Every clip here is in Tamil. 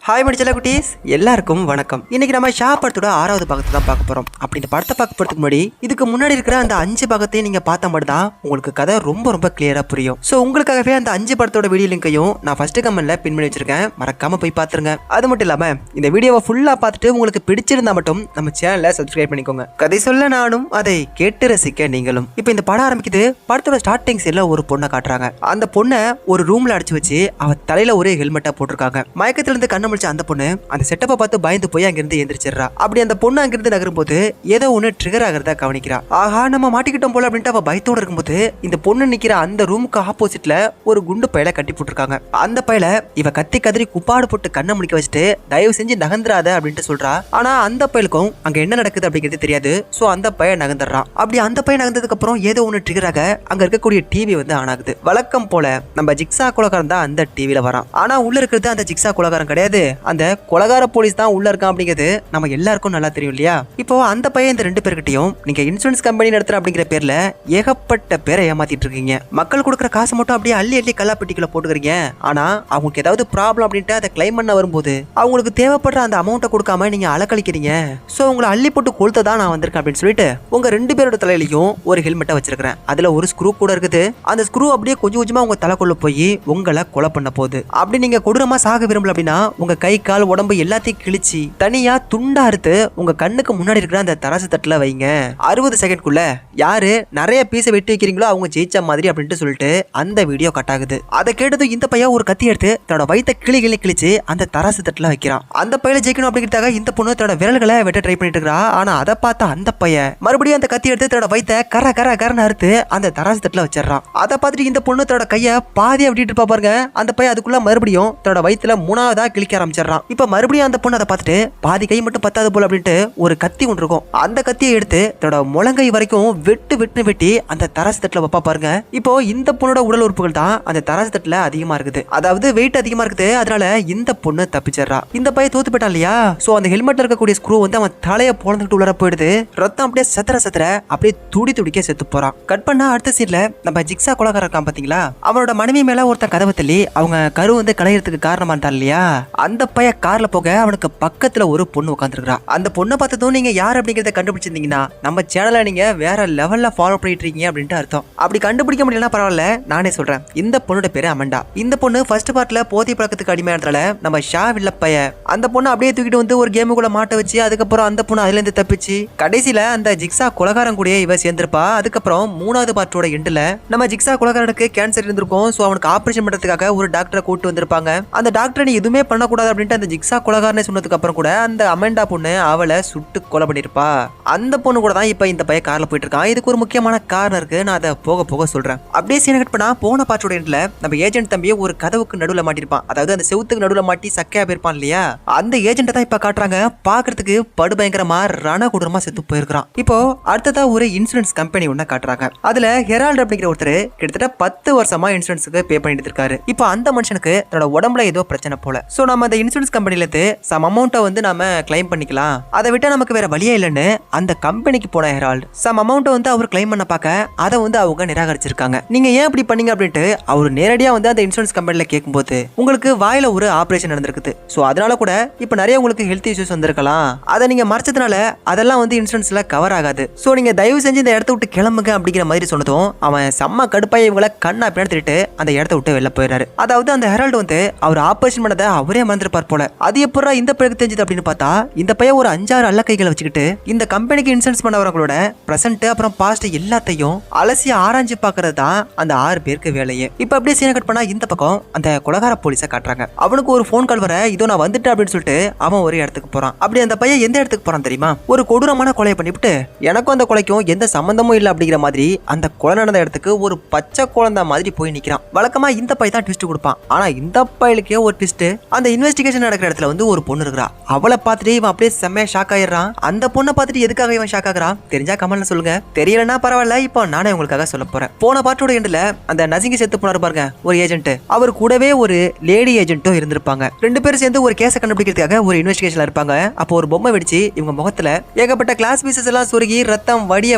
ஹாய் மடிச்சல குட்டீஸ், எல்லாருக்கும் வணக்கம். இன்னைக்கு நம்ம ஷா படத்தோட 6வது பாகத்தை தான் பார்க்க போறோம். அப்படி இந்த படத்தை பார்க்க போறதுக்கு முன்னாடி இதுக்கு முன்னாடி இருக்கிற அந்த 5 பாகத்தையும் நீங்க பார்த்தா மட்டும் தான் உங்களுக்கு கதை ரொம்ப கிளியரா புரியும். சோ உங்களுக்காகவே அந்த 5 படத்தோட வீடியோ லிங்கையும் நான் ஃபர்ஸ்ட் கமெண்ட்ல பின் பண்ணி வச்சிருக்கேன், மறக்காம போய் பாத்துருங்க. அது மட்டும் இல்லாம இந்த வீடியோவை ஃபுல்லா பார்த்துட்டு உங்களுக்கு பிடிச்சிருந்தா மட்டும் நம்ம சேனலை சப்ஸ்கிரைப் பண்ணிக்கோங்க. கதை சொல்ல நானும், அதை கேட்டு ரசிக்க நீங்களும். இப்போ இந்த படம் ஆரம்பிக்குது. படத்தோட ஸ்டார்டிங் சீன்ல ஒரு பொண்ணை காட்டுறாங்க. அந்த பொண்ணை ஒரு ரூம்ல அடைச்சு வச்சு அவ தலையில ஒரு ஹெல்மெட்டா போட்டிருக்காங்க. மயக்கத்துல இருந்து கண்ண அந்த பொண்ணு அந்த செட்டப்பை பார்த்து பயந்து போய் அங்கிருந்து எந்திரிச்சிடறா. அப்படி அந்த பொண்ணு அங்கிருந்து நகரும் போது ஏதோ ஒண்ணு ட்ரிகர் ஆகிறத கவனிக்கிறா. ஆஹா, நம்ம மாட்டிக்கிட்டோம் போல அப்படின்ட்டு அவ பயத்தோட இருக்கும்போது இந்த பொண்ணு நிக்கிற அந்த ரூமுக்கு ஆப்போசிட்ல ஒரு குண்டு பையில கட்டி போட்டிருக்காங்க. அந்த பையில இவ கத்தி கதறி குப்பாடு போட்டு கண்ணை முடிக்க வச்சுட்டு தயவு செஞ்சு நகர்ந்துராத அப்படின்ட்டு சொல்றா. ஆனா அந்த பையலுக்கும் அங்க என்ன நடக்குது அப்படிங்கிறது தெரியாது. சோ அந்த பையன் நகர்ந்துடுறான். அப்படி அந்த பையன் நகர்ந்ததுக்கு அப்புறம் ஏதோ ஒண்ணு ட்ரிகர் ஆக அங்க இருக்கக்கூடிய டிவி வந்து ஆன் ஆகுது. வழக்கம் போல நம்ம ஜிக்ஸா கொலகாரன் தான் அந்த டிவில வரான். ஆனா உள்ள இருக்கிறது அந்த ஜிக்ஸா கொலகாரன் கிடையாது, அந்த கொலகார போலீஸ் தான் உள்ள இருக்கான் அப்படிங்கிறது நம்ம எல்லாருக்கும் நல்லா தெரியும் இல்லையா? இப்போ அந்த பையன் இந்த 2 பேர்கிட்டையும் நீங்க இன்சூரன்ஸ் கம்பெனி நடத்துற அப்படிங்கிற பேர்ல ஏகப்பட்ட பேரை ஏமாத்திட்டு இருக்கீங்க. மக்கள் கொடுக்குற காசு மட்டும் அப்படியே அள்ளி கல்லாப்பெட்டிக்குள்ள போட்டுக்கிறீங்க. ஆனா அவங்களுக்கு ஏதாவது ப்ராப்ளம் அப்படின்ட்டு அதை கிளைம் பண்ண வரும்போது அவங்களுக்கு தேவைப்படுற அந்த அமௌண்ட்டை கொடுக்காம நீங்க அலக்கழிக்கிறீங்க. சோ உங்களை அள்ளி போட்டு கொளுத்த தான் நான் வந்திருக்கேன் அப்படின்னு சொல்லிட்டு உங்க 2 பேரோட தலையிலையும் ஒரு ஹெல்மெட்டை வச்சிருக்கிறேன். அதுல ஒரு ஸ்க்ரூ கூட இருக்குது. அந்த ஸ்க்ரூ அப்படியே கொஞ்சமா உங்க தலைக்குள்ள போய் உங்களை கொலை பண்ண போகுது. அப்படி நீங்க கொடூரமா சாக விரும்பல அப்படின்னா உங்க கை கால் உடம்பு எல்லாத்தையும் கிழிச்சு தனியா துண்டா அறுத்து உங்க கண்ணுக்கு முன்னாடி இருக்கிற அந்த தராசு தட்டுல வைங்க. 60 செகண்ட்குள்ள யாரு நிறைய பீஸை வெட்டி வைக்கிறீங்களோ அவங்க ஜெயிச்ச மாதிரி அப்படின்ட்டு சொல்லிட்டு அந்த வீடியோ கட் ஆகுது. அதை கேட்டதும் இந்த பையன் ஒரு கத்தி எடுத்து தன்னோட வயித்தை கிழிச்சு அந்த தராசு தட்டுல வைக்கிறான். அந்த பையில ஜெயிக்கணும் அப்படிங்கிறதுக்காக இந்த பொண்ணு தன்னோட விரல்களை வெட்ட ட்ரை பண்ணிட்டு இருக்கா. ஆனா அதை பார்த்த அந்த பையன் மறுபடியும் அந்த கத்தி எடுத்து தன்னோட வயித்தை கரன்னு அறுத்து அந்த தராசு தட்டுல வச்சிடறான். அதை பார்த்துட்டு இந்த பொண்ணு தன்னோட கையை பாதியா விட்டுட்டு இருப்பா பாருங்க. அந்த பையன் அதுக்குள்ள மறுபடியும் தன்னோட வயித்துல 3ஆவதா கிழிக்க ஆரம்பிச்சிடறான். இப்ப மறுபடியும் அந்த பொண்ணு அதை பார்த்துட்டு பாதி கை மட்டும் பத்தாது போல அப்படின்ட்டு ஒரு கத்தி ஒன்று இருக்கும். அந்த கத்தியை எடுத்து தன்னோட முழங்கை வரைக்கும் வெட்டி அந்த தராசு தட்டுல வைப்பா பாருங்க. இப்போ இந்த பொண்ணோட உடல் உறுப்புகள் தான் அந்த தராசு தட்டுல அதிகமா இருக்குது, அதாவது வெயிட் அதிகமா இருக்குது. அதனால இந்த பொண்ணு தப்பிச்சிடறா. இந்த பையன் தோத்து போயிட்டான் இல்லையா? சோ அந்த ஹெல்மெட்ல இருக்கக்கூடிய ஸ்க்ரூ வந்து அவன் தலையை பொழந்துட்டு உள்ளர போயிடுது. ரத்தம் அப்படியே சத்திர அப்படியே துடிக்க செத்து போறான். கட் பண்ணா அடுத்த சீன்ல நம்ம ஜிக்ஸா கொலகாரன் இருக்கான் பாத்தீங்களா? அவனோட மனைவி மேல ஒருத்தன் கதவை தள்ளி அவங்க கரு வந்து களையறதுக்கு காரணமா இருந்தா இல்லையா? அந்த பையன் கார்ல போக அவனுக்கு பக்கத்துல ஒரு பொண்ணு உட்காந்துருக்கா. அந்த பொண்ணை பார்த்ததும் நீங்க யார் அப்படிங்கறத கண்டுபிடிச்சிருந்தீங்கன்னா நம்ம சேனலை நீங்க வேற லெவல்ல ஃபாலோ பண்ணிட்டு இருக்கீங்க அப்படின்ட்டு அர்த்தம். அப்படி கண்டுபிடிக்க முடியலன்னா பரவாயில்ல, நானே சொல்றேன். இந்த பொண்ணோட பேரு அமண்டா. இந்த பொண்ணு ஃபர்ஸ்ட் பார்ட்ல போதை பழக்கத்துக்கு அடிமையானதால நம்ம ஷா வில்லப்பைய அந்த பொண்ணு அப்படியே தூக்கிட்டு வந்து ஒரு கேமுக்குள்ள மாட்ட வச்சு அதுக்கப்புறம் அந்த பொண்ணு அதுல இருந்து தப்பிச்சு கடைசியில அந்த ஜிக்ஸா கொலகாரன் கூட இவ சேர்ந்திருப்பா. அதுக்கப்புறம் 3வது பார்ட்டோட எண்டுல நம்ம ஜிக்ஸா கொலகாரனுக்கு கேன்சர் இருந்திருக்கும். சோ அவனுக்கு ஆபரேஷன் பண்றதுக்காக ஒரு டாக்டரை கூட்டு வந்திருப்பாங்க. அந்த டாக்டர் நீ எதுவுமே பண்ணக்கூடாது அப்படின்ட்டு அந்த ஜிக்ஸா கொலகாரனை சொன்னதுக்கு அப்புறம் கூட அந்த அமெண்டா பொண்ணு அவளை சுட்டு கொலை பண்ணிருப்பா. அந்த பொண்ணு கூட தான் இப்ப இந்த பையன் கார்ல போயிட்டு இருக்கான். இதுக்கு ஒரு முக்கியமான காரணம் இருக்கு, நான் அதை போக சொல்றேன். அப்படியே சீன் கட் பண்ணா போன பாட்டோட எண்ட்ல நம்ம ஏஜென்ட் தம்பியை ஒரு கதவுக்கு நடுவுல மாட்டிருப்பான். அதாவது அந்த செவுத்துக்கு நடுவுல மாட்டி சக்கையா போயிருப்பான் இல்லையா? அந்த ஏஜென்ட் தான் இப்ப காட்டுறாங்க. பாக்குறதுக்கு படுபயங்கரமா ரணகொடூரமா செத்து போயிருக்கான். இப்போ அடுத்ததா ஒரு இன்சூரன்ஸ் கம்பெனி ஒண்ணு காட்டுறாங்க. அதுல ஹெரால்ட் அப்படிங்கிற ஒருத்தர் கிட்டத்தட்ட 10 வருஷமா இன்சூரன்ஸுக்கு பே பண்ணிட்டு இருக்காரு. இப்போ அந்த மனுஷனுக்கு தன்னோட உடம்புல ஏதோ பிரச்சனை போல. சோ நம்ம அந்த இன்சூரன்ஸ் கம்பெனில இருந்து சம் அமௌண்ட்டை வந்து நாம கிளைம் பண்ணிக்கலாம், அதை விட்டா நமக்கு வேற வழியே இல்லைன்னு அந்த கம்பெனிக்கு போன ஹெரால்ட் சம் அமௌண்ட்டை வந்து அவர் கிளைம் பண்ண பார்க்க அதை வந்து அவங்க நிராகரிச்சிருக்காங்க. நீங்க ஏன் இப்படி பண்ணீங்க அப்படின்ட்டு அவர் நேரடியா வந்து அந்த இன்சூரன்ஸ் கம்பெனில கேட்கும்போது உங்களுக்கு வாயில ஒரு ஆபரேஷன் நடந்திருக்குது. சோ அதனால கூட இப்ப நிறைய உங்களுக்கு ஹெல்த் இஷ்யூஸ் வந்திருக்கலாம். அதை நீங்க மறைச்சதுனால அதெல்லாம் வந்து இன்சூரன்ஸ்ல கவர் ஆகாது. சோ நீங்க தயவு செஞ்சு இந்த இடத்த விட்டு கிளம்புங்க அப்படிங்கிற மாதிரி சொன்னதும் அவன் செம்ம கடுப்பாய் இவங்களை கண்ணா பின்னாடி அந்த இடத்த விட்டு வெளில போயிடுறாரு. அதாவது அந்த ஹெரால்ட் வந்து அவர் ஆபரேஷன் பண்ணதை அவரே மறந்துருப்பார் போல. அது எப்படா இந்த பழக்கு தெரிஞ்சது அப்படின்னு பார்த்தா இந்த பையன் ஒரு 5-6 அல்ல கைகளை வச்சுக்கிட்டு இந்த கம்பெனிக்கு இன்சூரன்ஸ் பண்ணவங்களோட பிரசன்ட் அப்புறம் பாஸ்ட் எல்லாத்தையும் அலசி ஆராய்ஞ்சு பாக்குறது தான் அந்த 6 பேருக்கு வேலையே. இப்ப அப்படியே சீனை கட் பண்ணா இந்த பக்கம் அந்த கொலகார போலீஸை காட்டுறாங்க. அவனுக்கு ஒரு போன் கால் வர இதோ நான் வந்துட்டேன் அப்படின்னு சொல்லிட்டு அவன் ஒரு இடத்துக்கு போறான். அப்படி அந்த பையன் எந்த இடத்துக்கு போறான் தெரியுமா? ஒரு கொடூரமான கொலையை பண்ணிவிட்டு எனக்கும் அந்த கொலைக்கும் எந்த சம்பந்தமும் இல்லை அப்படிங்கிற மாதிரி அந்த கொலை நடந்த இடத்துக்கு ஒரு பச்சை குழந்தை மாதிரி போய் நிக்கிறான். வழக்கமா இந்த பையன் தான் ட்விஸ்ட் கொடுப்பான். ஆனா இந்த பையலுக்கே ஒரு ட்விஸ்ட். அந்த இன்வெஸ்டிகேஷன் நடக்கிற இடத்துல வந்து ஒரு பொண்ணு இருக்கிறா. அவளை பார்த்துட்டு இவன் அப்படியே செம்மையா ஷாக் ஆயிடுறான். அந்த பொண்ணை பார்த்துட்டு எதுக்காக இவன் ஷாக் ஆகுறான் தெரிஞ்சா கமெண்ட்ல சொல்லுங்க, தெரியலன்னா பரவாயில்ல. இப்போ நானே உங்களுக்காக சொல்ல போறேன். போன பாட்டோட எண்ட்ல அந்த நசிங்கி செத்து போனாரு பாருங்க ஒரு ஏஜென்ட், அவர் கூடவே ஒரு லேடி ஏஜென்ட்டும் இருந்திருப்பாங்க. 2 பேரும் சேர்ந்து ஒரு கேஸை கண்டுபிடிக்கிறதுக்காக ஒரு இன்வெஸ்டிகேஷன்ல இருப்பாங்க. அப்போ ஒரு பொம்மை வெடிச்சு இவங்க முகத்துல ஏகப்பட்ட கிளாஸ் பீசஸ் எல்லாம் சுருகி ரத்தம் வடிய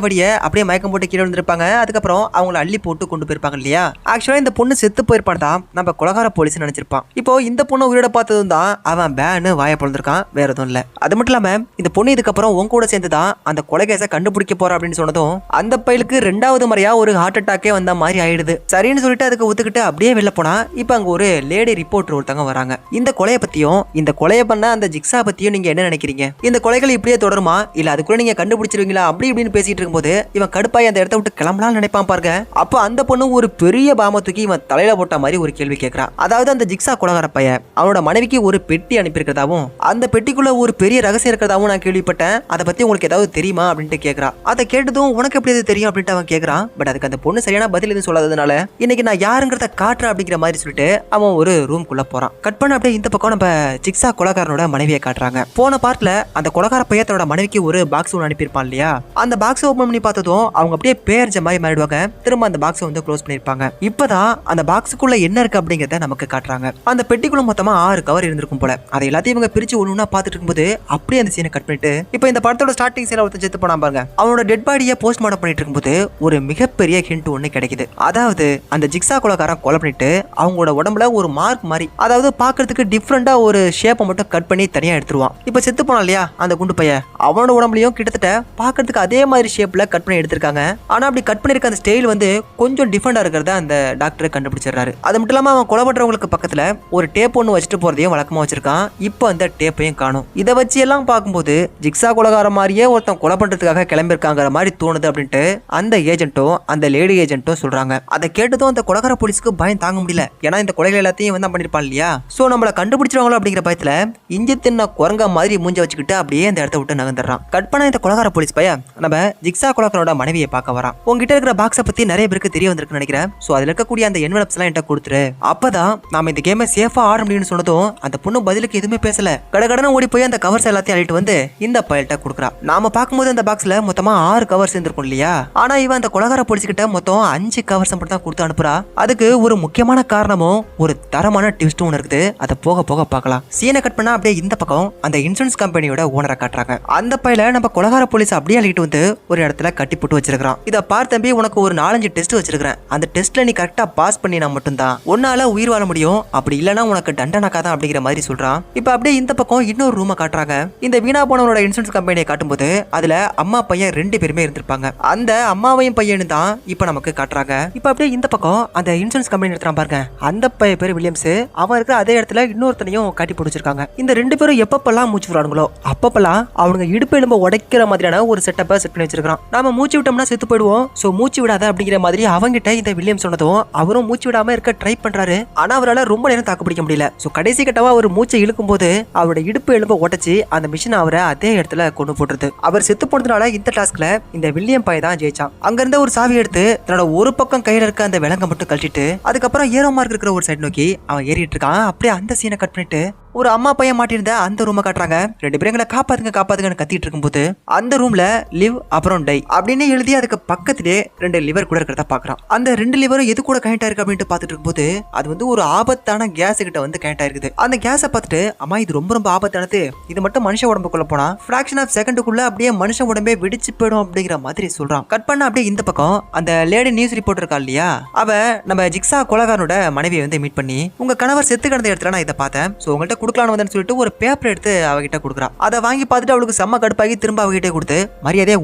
அப்படியே மயக்கம் போட்டு கீழே விழுந்திருப்பாங்க. அதுக்கப்புறம் அவங்களை அள்ளி போட்டு கொண்டு போயிருப்பாங்க இல்லையா? ஆக்சுவலா இந்த பொண்ணு செத்து போயிருப்பான் தான் நம்ம கொலகார போலீஸ் நினைச்சிருப்பான். இப்போ இந்த பொண்ணு உயிரோட பார்த்து பார்த்ததும் தான் அவன் பேனு வாயை பிறந்திருக்கான், வேற எதுவும் இல்ல. அது மட்டும் இல்லாம இந்த பொண்ணு இதுக்கப்புறம் உன் கூட சேர்ந்துதான் அந்த கொலை கேஸை கண்டுபிடிக்க போற அப்படின்னு சொன்னதும் அந்த பையலுக்கு 2வது முறையா ஒரு ஹார்ட் அட்டாக்கே வந்த மாதிரி ஆயிடுது. சரின்னு சொல்லிட்டு அதுக்கு ஒத்துக்கிட்டு அப்படியே வெளில போனா இப்ப அங்க ஒரு லேடி ரிப்போர்ட்டர் ஒருத்தவங்க வராங்க. இந்த கொலையை பத்தியும் இந்த கொலையை பண்ண அந்த ஜிக்ஸா பத்தியும் நீங்க என்ன நினைக்கிறீங்க? இந்த கொலைகள் இப்படியே தொடருமா இல்ல அதுக்குள்ள நீங்க கண்டுபிடிச்சிருவீங்களா அப்படி இப்படின்னு பேசிட்டு இருக்கும்போது இவன் கடுப்பாய் அந்த இடத்த விட்டு கிளம்பலாம்னு நினைப்பான் பாருங்க. அப்ப அந்த பொண்ணு ஒரு பெரிய பாம தூக்கி இவன் தலையில போட்ட மாதிரி ஒரு கேள்வி கேட்கறான். அதாவது அந்த ஜிக்ஸா கொலைகார பையன் அவனோட மனைவிக்கு ஒரு பெட்டி அனுப்பியிருக்கிறதாவும் அந்த பெட்டிக்குள்ள ஒரு பெரிய ரகசியம் இருக்கிறதாவும் நான் கேள்விப்பட்டேன், அதை பத்தி உங்களுக்கு ஏதாவது தெரியுமா அப்படின்ட்டு கேட்கறான். அதை கேட்டதும் உனக்கு எப்படி தெரியும் அப்படின்ட்டு அவன் கேட்கறான். பட் அதுக்கு அந்த பொண்ணு சரியான பதில் எதுவும் சொல்லாததுனால இன்னைக்கு நான் யாருங்கிறத காட்டுறேன் அப்படிங்கிற மாதிரி சொல்லிட்டு அவன் ஒரு ரூம்குள்ள போறான். கட் பண்ண அப்படியே இந்த பக்கம் நம்ம ஜிக்ஸா கொலைகாரனோட மனைவியை காட்டுறாங்க. போன பார்ட்ல அந்த கொலைகார பையன் தன்னோட மனைவிக்கு ஒரு பாக்ஸ் ஒன்று அனுப்பியிருப்பான் இல்லையா, அந்த பாக்ஸ் ஓபன் பண்ணி பார்த்ததும் அவங்க அப்படியே பேர்ஜ மாதிரி மாறிடுவாங்க. திரும்ப அந்த பாக்ஸை வந்து க்ளோஸ் பண்ணிருப்பாங்க. இப்பதான் அந்த பாக்ஸுக்குள்ள என்ன இருக்கு அப்படிங்கறத நமக்கு காட்டுறாங்க. அந்த பெட்டிக்குள்ள மொத்தமா 6 கவர் இருந்திருக்கும் போல. அதை எல்லாத்தையும் இவங்க பிரிச்சு ஒண்ணு பார்த்துட்டு இருக்கும்போது அப்படியே அந்த சீனை கட் பண்ணிட்டு இப்போ இந்த படத்தோட ஸ்டார்டிங் சீன்ல ஒருத்தன் செத்து போனா பாருங்க, அவனோட டெட் பாடியை போஸ்ட்மார்ட்டம் பண்ணிட்டு இருக்கும்போது ஒரு மிகப்பெரிய ஹிண்ட் ஒண்ணு கிடைக்குது. அதாவது அந்த ஜிக்ஸா கொலைகாரன் கொலை பண்ணிட்டு அவங்களோட உடம்புல ஒரு மார்க் மாதிரி, அதாவது பாக்குறதுக்கு டிஃப்ரெண்டா ஒரு ஷேப்பை மட்டும் கட் பண்ணி தனியா எடுத்துருவான். இப்ப செத்து போனா இல்லையா அந்த குண்டு பையன், அவனோட உடம்புலயும் கிட்டத்தட்ட பாக்குறதுக்கு அதே மாதிரி ஷேப்ல கட் பண்ணி எடுத்திருக்காங்க. ஆனா அப்படி கட் பண்ணிருக்க அந்த ஸ்டைல் வந்து கொஞ்சம் டிஃப்ரெண்டா இருக்கிறத அந்த டாக்டர் கண்டுபிடிச்சிடறாரு. அது மட்டும் இல்லாம அவன் கொலை பண்றவங்களுக்கு பக்கத்துல ஒரு டேப் ஒன்று வச்சுட்டு போறதையும் வழக்கமா வச்சிருக்கான். இப்போ அந்த டேப்பையும் காணும். இதை வச்சு எல்லாம் பார்க்கும்போது ஜிக்ஸா கொலைகார மாதிரியே ஒருத்தன் கொலை பண்றதுக்காக கிளம்பியிருக்காங்கிற மாதிரி தோணுது அப்படின்ட்டு அந்த ஏஜென்ட்டும் அந்த லேடி ஏஜென்ட்டும் சொல்றாங்க. அதை கேட்டதும் அந்த கொலைகார போலீஸ்க்கு பயம் தாங்க முடியல. ஏன்னா இந்த கொலைகள் எல்லாத்தையும் வந்து பண்ணிருப்பான் இல்லையா, சோ நம்மள கண்டுபிடிச்சிருவாங்களோ அப்படிங்கிற பயத்துல இஞ்சி தின்ன குரங்க மாதிரி மூஞ்ச வச்சுக்கிட்டு அப்படியே அந்த இடத்த விட்டு நகர்ந்துடுறான். கட் பண்ண இந்த கொலைகார போலீஸ் பையன் நம்ம ஜிக்ஸா கொலைகாரோட மனைவியை பார்க்க வரான். உங்ககிட்ட இருக்கிற பாக்ஸை பத்தி நிறைய பேருக்கு தெரிய வந்திருக்குன்னு நினைக்கிறேன். சோ அதுல இருக்கக்கூடிய அந்த என்வலப்ஸ் எல்லாம் என்கிட்ட கொடுத்துரு, அப்பதான் நாம இந்த கேமை சேஃபா ஆட முடியும்னு சொன்னதும் அந்த பொண்ணு பதிலுக்கு எதுவுமே பேசல. கடகடன ஓடி போய் அந்த கவர்ஸ் எல்லாத்தையும் அழிட்டு வந்து இந்த பயல்கிட்ட கொடுக்குறா. நாம பார்க்கும்போது அந்த பாக்ஸ்ல மொத்தமா 6 கவர்ஸ் இருந்திருக்கும் இல்லையா, ஆனா இவன் அந்த கொலைகார போலீஸ் கிட்ட மொத்தம் 5 கவர்ஸ் மட்டும் தான் கொடுத்து அனுப்புறா. அதுக்கு ஒரு முக்கியமான காரணமும் ஒரு தரமான ட்விஸ்டும் ஒன்று இருக்குது. அதை போக போக பார்க்கலாம். சீனை கட் பண்ணா அப்படியே இந்த பக்கம் அந்த இன்சூரன்ஸ் கம்பெனியோட ஓனரை காட்டுறாங்க. அந்த பையில நம்ம கொலைகார போலீஸ் அப்படியே அழிட்டு வந்து ஒரு இடத்துல கட்டி போட்டு வச்சிருக்கான். இதை பார்த்து தம்பி உனக்கு ஒரு 4-5 டெஸ்ட் வச்சிருக்கேன், அந்த டெஸ்ட்ல நீ கரெக்டா பாஸ் பண்ணினா மட்டும்தான் உன்னால உயிர் வாழ முடியும், அப்படி இல்லைன்னா உனக்கு தண்டனைக்காதான் அப்படிங்கிற மாதிரி சொல்றான். இப்ப அப்படியே இந்த பக்கம் இன்னொரு ரூமை காட்டுறாங்க. இந்த வீணா போனவனோட இன்சூரன்ஸ் கம்பெனியை காட்டும்போது அதுல அம்மா பையன் 2 பேருமே இருந்திருப்பாங்க. அந்த அம்மாவையும் பையனு தான் இப்ப நமக்கு காட்டுறாங்க. இப்ப அப்படியே இந்த பக்கம் அந்த இன்சூரன்ஸ் கம்பெனி எடுத்துறான் பாருங்க, அந்த பையன் பேரு வில்லியம்ஸ். அவன் இருக்கிற அதே இடத்துல இன்னொருத்தனையும் காட்டி போட்டுச்சிருக்காங்க. இந்த 2 பேரும் எப்பப்பெல்லாம் மூச்சு விடுறாங்களோ அப்பப்பெல்லாம் அவனுங்க இடுப்பு எலும்பை உடைக்கிற மாதிரியான ஒரு செட்டப்பை செட் பண்ணி வச்சிருக்கான். நாம மூச்சு விட்டோம்னா செத்து போயிடுவோம், சோ மூச்சு விடாத அப்படிங்கிற மாதிரி அவங்கிட்ட இந்த வில்லியம் சொன்னதும் அவரும் மூச்சு விடாம இருக்க ட்ரை பண்றாரு. ஆனா அவரால் ரொம்ப நேரம் தாக்கு பிடிக்க முடியல. சோ கடைசி கட்டவா அவர் மூச்சை இழுக்கும் போது அவரோட இடுப்பு எலும்பை உடைச்சு அந்த மிஷின் அவரை அதே இடத்துல கொண்டு போட்டுருது. அவர் செத்து போனதுனால இந்த டாஸ்க்ல இந்த வில்லியம் பையன் தான் ஜெயிச்சான். அங்க இருந்த ஒரு சாவி எடுத்து தன்னோட ஒரு பக்கம் கையில இருக்க அந்த விலங்கை மட்டும் கழட்டிட்டு அதுக்கப்புறம் ஏரோ மார்க் இருக்கிற ஒரு சைடு நோக்கி அவன் ஏறிட்டு இருக்கான். அப்படியே அந்த சீனை கட் பண்ணிட்டு ஒரு அம்மா பையன் மாட்டிருந்த அந்த ரூமை காட்டுறாங்க. 2 பேரும் எங்களை காப்பாத்துங்க காப்பாத்துங்கன்னு கத்திட்டு இருக்கும்போது அந்த ரூம்ல லிவ் அப்புறம் டை அப்படின்னு எழுதி அதுக்கு பக்கத்திலே 2 லிவர் கூட இருக்கிறத பாக்குறான். அந்த 2 லிவரும் எது கூட கனெக்ட் ஆயிருக்கு அப்படின்ட்டு பாத்துட்டு இருக்கும்போது அது வந்து ஒரு ஆபத்தான கேஸ் கிட்ட வந்து கனெக்ட் ஆயிருக்குது. அந்த கேஸை பார்த்துட்டு அம்மா இது ரொம்ப ரொம்ப ஆபத்தானது, இது மட்டும் மனுஷ உடம்புக்குள்ள போனா ஃபிராக்ஷன் ஆஃப் செகண்டுக்குள்ள அப்படியே மனுஷ உடம்பே வெடிச்சு போயிடும் அப்படிங்கிற மாதிரி சொல்றான். கட் பண்ண அப்படியே இந்த பக்கம் அந்த லேடி நியூஸ் ரிப்போர்ட் இருக்கா இல்லையா, அவ நம்ம ஜிக்ஸா கொலைகாரனோட மனைவியை வந்து மீட் பண்ணி உங்க கணவர் செத்து கிடந்த இடத்துல நான் இதை பார்த்தேன், சோ உங்கள்கிட்ட கொடுக்கலான்னு சொல்லிட்டு ஒரு பேப்பர் எடுத்து அவகிட்ட கொடுக்குறா. அதை வாங்கி பார்த்துட்டு அவளுக்கு செம்ம கடுப்பாகி திரும்ப அவகிட்டே கொடுத்து மரியாதையா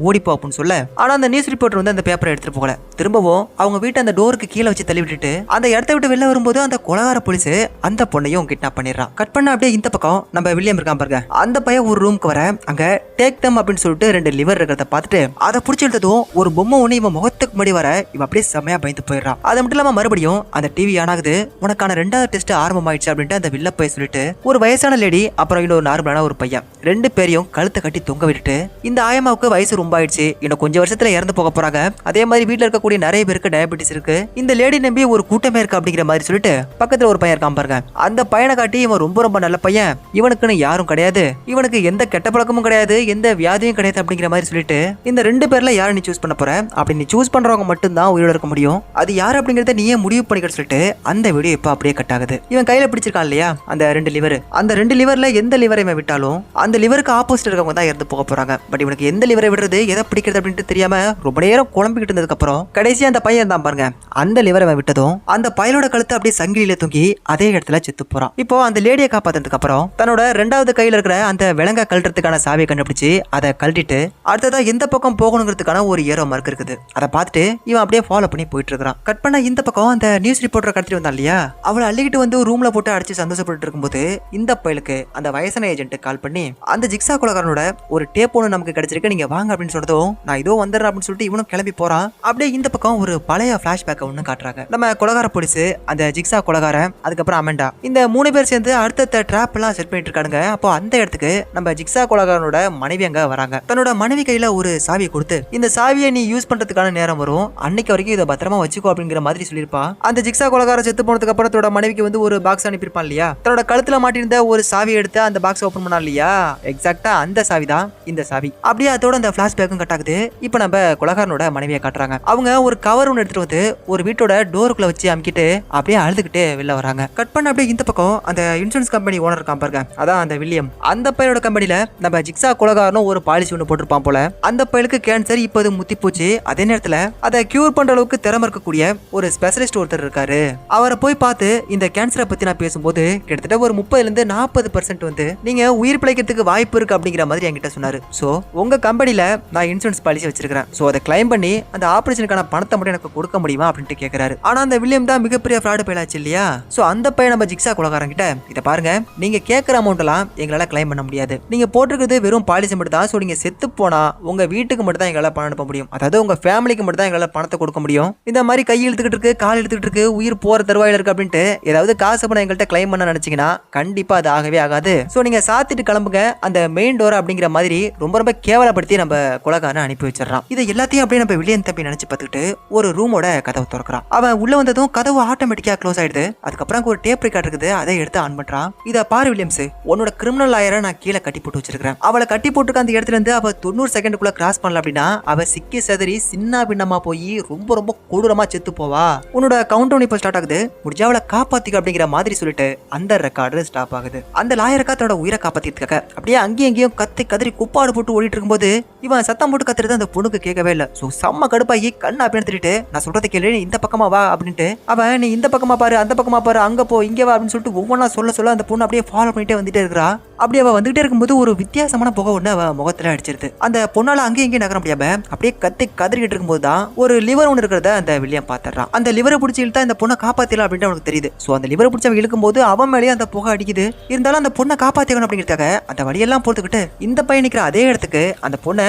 ஓடிப்போ அப்படின்னு சொல்ல, ஆனா அந்த நியூஸ் ரிப்போர்ட்டர் வந்து அந்த பேப்பரை எடுத்துட்டு போகல. திரும்பவும் அவங்க வீட்டை அந்த டோருக்கு கீழே வச்சு தள்ளி விட்டுட்டு அந்த இடத்த விட்டு வெளில வரும்போது அந்த கொலைகார போலீஸ் அந்த பொண்ணையும் கிட்னாப் பண்ணிடுறான். கட் பண்ண அப்படியே இந்த பக்கம் நம்ம வில்லியம் இருக்கான் பாருங்க, அந்த பையன் ஒரு ரூமுக்கு வர அங்க டேக் தம் அப்படின்னு சொல்லிட்டு 2 லிவர் இருக்கிறத பார்த்துட்டு அதை பிடிச்சி எடுத்ததும் ஒரு பொம்மை ஒண்ணு இவன் முகத்துக்கு முன்னாடி வர இவன் அப்படியே செம்மையா பயந்து போயிடுறான். அது மட்டும் இல்லாம மறுபடியும் அந்த டிவி ஆன் ஆகுது. உனக்கான 2வது டெஸ்ட் ஆரம்பமாயிடுச்சு அப்படின்ட்டு அந்த வில்ல போய் சொல்லிட்டு ஒரு வயசான லேடி அப்புறம் இன்னொரு நார்மலான ஒரு பையன் 2 பேரையும் கழுத்தை கட்டி தொங்க விட்டுட்டு இந்த ஆயமாவுக்கு வயசு ரொம்ப ஆயிடுச்சு, இன்னும் கொஞ்சம் வருஷத்துல இறந்து போக போறாங்க, அதே மாதிரி வீட்டுல இருக்கக்கூடிய நிறைய பேருக்கு டயபெட்டிஸ் இருக்கு, இந்த லேடி நம்பி ஒரு கூட்டமே இருக்கு அப்படிங்கிற மாதிரி சொல்லிட்டு பக்கத்துல ஒரு பையன் இருக்கான் பாருங்க, அந்த பையனை காட்டி இவன் ரொம்ப ரொம்ப நல்ல பையன், இவனுக்குன்னு யாரும் கிடையாது, இவனுக்கு எந்த கெட்ட பழக்கமும் கிடையாது, எந்த வியாதியும் கிடையாது அப்படிங்கிற மாதிரி சொல்லிட்டு இந்த 2 பேர்ல யாரை நீ சூஸ் பண்ண போற, அப்படி நீ சூஸ் பண்றவங்க மட்டும் தான் உயிரோட இருக்க முடியும், அது யாரு அப்படிங்கறத நீயே முடிவு பண்ணிக்க சொல்லிட்டு அந்த வீடியோ இப்ப அப்படியே கட் ஆகுது. இவன் கையில பிடிச்சிருக்கான் இல்லையா அந்த 2 லிவர், அந்த 2 லிவர்ல எந்த லிவரை விட்டாலும் அந்த லிவருக்கு ஆப்போசிட் இருக்கவங்க தான் இறந்து போக போறாங்க. பட் இவனுக்கு எந்த லிவரை விடுறது எதை பிடிக்கிறது அப்படின்ட்டு தெரியாம ரொம்ப நேரம் குழம்பிக்கிட்டு இருந்ததுக்கு அப்புறம் கடைசியா அந்த பையன் தான் பாருங்க அந்த லிவரை விட்டதும் அந்த பயலோட கழுத்தை அப்படியே சங்கிலியில தூங்கி அதே இடத்துல செத்து போறான். இப்போ அந்த லேடியை காப்பாத்தினதுக்கு அப்புறம் தன்னோட 2வது கையில இருக்கிற அந்த விலங்க கழட்டுறதுக்கான சாவியை கண்டுபிடிச்சு அதை கழட்டிட்டு அடுத்ததா எந்த பக்கம் போகணுங்கிறதுக்கான ஒரு ஏரோ மார்க் இருக்குது. அதை பார்த்துட்டு இவன் அப்படியே ஃபாலோ பண்ணி போயிட்டு இருக்கான். கட் பண்ண இந்த பக்கம் அந்த நியூஸ் ரிப்போர்ட்டரை கடத்திட்டு வந்தான் இல்லையா, அவளை அள்ளிக்கிட்டு வந்து ரூம்ல போட்டு அடிச்சு சந்தோஷப்பட்டு இருக்கும்போது இந்த பயலுக்கு அந்த வயசான ஏஜென்ட் கால் பண்ணி அந்த ஜிக்ஸா கொலைகாரனோட ஒரு டேப் ஒன்று நமக்கு கிடைச்சிருக்கு, நீங்க வாங்க அப்படின்னு சொல்றதும் நான் இதோ வந்துடுறேன் அப்படின்னு சொல்லிட்டு இவனும் கிளம்பி போறான். அப்படியே இந்த பக்கம் ஒரு பழைய பிளாஷ்பேக் ஒன்று காட்டுறாங்க. நம்ம கொலைகார போலீஸ், அந்த ஜிக்ஸா கொலைகாரன், அதுக்கப்புறம் அமெண்டா, இந்த 3 பேர் சேர்ந்து அடுத்த ட்ராப் எல்லாம் செட் பண்ணிட்டு இருக்காங்க. அப்போ அந்த இடத்துக்கு நம்ம ஜிக்ஸா கொலைகாரனோட மனைவி அங்க வராங்க. தன்னோட மனைவி கையில ஒரு சாவியை கொடுத்து இந்த சாவியை நீ யூஸ் பண்றதுக்கான நேரம் வரும், அன்னைக்கு வரைக்கும் இதை பத்திரமா வச்சுக்கோ அப்படிங்கிற மாதிரி சொல்லியிருப்பா. அந்த ஜிக்ஸா கொலைகார செத்து போனதுக்கு அப்புறம் தன்னோட மனைவிக்கு வந்து ஒரு பாக்ஸ் அனுப்பியிருப்பான் இல்லையா, தன்னோட கழுத்துல மாட்டிருந்த ஒரு சாவி எடுத்து அந்த பாக்ஸ் ஓபன் பண்ணா இல்லையா, எக்ஸாக்டா அந்த சாவி தான் இந்த சாவி. அப்படியே அதோட அந்த பிளாஷ்பேக்கும் கட் ஆகுது. இப்போ நம்ம கொலைகாரனோட மனைவியை காட்டுறாங்க. அவங்க ஒரு கவர் ஒன்று எடுத்துட்டு வந்து ஒரு வீட்டோட டோருக்குள்ள வச்சு அமுக்கிட்டு அப்படியே அழுதுகிட்டு வெளில வராங்க. கட் பண்ண அப்படியே இந்த பக்கம் அந்த இன்சூரன்ஸ் கம்பெனி ஓனர் இருக்கான் பாருங்க, அதான் அந்த வில்லியம், அந்த பையனோட கம்பெனில நம்ம ஜிக்ஸா கொலைகாரனும் ஒரு பாலிசி ஒன்று போட்டிருப்பான் போல. அந்த பையலுக்கு கேன்சர் இப்போ முத்தி போச்சு. அதே நேரத்தில் அதை கியூர் பண்ற அளவுக்கு திறமை இருக்கக்கூடிய ஒரு ஸ்பெஷலிஸ்ட் ஒருத்தர் இருக்காரு. அவரை போய் பார்த்து இந்த கேன்சரை பத்தி நான் பேசும்போது கிட்டத்தட்ட ஒரு 30% வந்து நீங்க உயிர் பிழைக்கிறதுக்கு வாய்ப்பு இருக்கு அப்படிங்கிற மாதிரி என்கிட்ட சொன்னாரு. சோ உங்க கம்பெனில நான் இன்சூரன்ஸ் பாலிசி வச்சிருக்கேன், சோ அதை கிளைம் பண்ணி அந்த ஆபரேஷனுக்கான பணத்தை மட்டும் எனக்கு கொடுக்க முடியுமா அப்படின்ட்டு கேட்கிறாரு. ஆனா அந்த வில்லியம் தான் மிகப்பெரிய ஃப்ராடு பயிலாச்சு இல்லையா. சோ அந்த பையன் நம்ம ஜிக்ஸா கொலைகாரன் கிட்ட இதை பாருங்க, நீங்க கேட்கிற அமௌண்ட் எல்லாம் எங்களால கிளைம் பண்ண முடியாது, நீங்க போட்டிருக்கிறது வெறும் பாலிசி மட்டும் தான். சோ நீங்க செத்து போனா உங்க வீட்டுக்கு மட்டும் தான் எங்களால பணம் அனுப்ப முடியும், அதாவது உங்க ஃபேமிலிக்கு மட்டும் தான் எங்களால பணத்தை கொடுக்க முடியும். இந்த மாதிரி கை இழுத்துக்கிட்டு இருக்கு, கால் இழுத்துக்கிட்டு இருக்கு, உயிர் போற தருவாயில இருக்கு அப்படின்ட்டு ஏதாவது காசு பணம் எங்கள்கிட்ட கிளைம் பண்ண நினைச்சீங்கன்னா கண்டிப்பா அது ஆகவே ஆகாது. சோ நீங்க சாத்திட்டு கிளம்புங்க அந்த மெயின் டோர் அப்படிங்கிற மாதிரி ரொம்ப கேவலப்படுத்தி நம்ம கொலைகாரனை அனுப்பி வச்சிடறான். இதை எல்லாத்தையும் அப்படியே நம்ம வில்லியன் தம்பி நினைச்சு பார்த்துக்கிட்டு ஒரு ரூமோட கதவை திறக்கிறான். அவன் உள்ள வந்ததும் கதவு ஆட்டோமேட்டிக்கா க்ளோஸ் ஆயிடுது. அதுக்கப்புறம் ஒரு டேப் ரெக்கார்ட் இருக்குது, அதை எடுத்து ஆன் பண்றான். இதை பாரு வில்லியம்ஸ், உன்னோட கிரிமினல் லாயரை நான் கீழே கட்டி போட்டு வச்சிருக்கேன். அவளை கட்டி போட்டுக்க அந்த இடத்துல இருந்து அவ 90 செகண்டுக்குள்ள கிராஸ் பண்ணல அப்படின்னா அவ சிக்கி செதறி சின்ன பின்னமா போய் ரொம்ப கொடூரமா செத்து போவா. உன்னோட கவுண்ட் டவுன் இப்போ ஸ்டார்ட் ஆகுது, முடிஞ்சா அவளை காப்பாத்திக்க அப்படிங்கிற மாதிரி சொல்லிட்டு அந்த ரெக்கார்டு ஸ்டாப் ஆகுது. அந்த லாயருக்கா தன்னோட உயிரை காப்பாத்திக்க அப்படியே அங்கேயும் எங்கேயும் கத்தி கதறி குப்பாடு போட்டு ஓடிட்டு இருக்கும்போது இவன் சத்தம் போட்டு கத்துறது அந்த பொண்ணுக்கு கேட்கவே இல்லை. ஸோ செம்ம கடுப்பாகி கண்ணு அப்படின்னு திட்டு நான் சொல்றதை கேளு, இந்த பக்கமா வா அப்படின்ட்டு அவன் நீ இந்த பக்கமா பாரு, அந்த பக்கமா பாரு, அங்க போ, இங்கே வா அப்படின்னு சொல்லிட்டு ஒவ்வொன்றா சொல்ல அந்த பொண்ணு அப்படியே ஃபாலோ பண்ணிட்டே வந்துட்டே இருக்கிறா. அப்படி அவ வந்துகிட்டே இருக்கும்போது ஒரு வித்தியாசமான புகை ஒன்று அவ முகத்துல அடிச்சிருது. அந்த பொண்ணால அங்கேயும் இங்கேயும் நகர முடியாம அப்படியே கத்தி கதறிக்கிட்டு இருக்கும்போது தான் ஒரு லிவர் ஒன்று இருக்கிறத அந்த வில்லியம் பார்த்துறான். அந்த லிவரை பிடிச்சி இழுத்தா இந்த பொண்ணை காப்பாத்திடலாம் அப்படின்ட்டு அவனுக்கு தெரியுது. ஸோ அந்த லிவரை பிடிச்சி அவன் இழுக்கும்போது அவன் மேலேயே அந்த புகை அடிக்குது. இருந்தாலும் அந்த பொண்ணை காப்பாத்திக்கணும் அப்படிங்கிறதுக்காக அந்த வழியெல்லாம் போட்டுக்கிட்டு இந்த பையன் நிற்கிற அதே இடத்துக்கு அந்த பொண்ணை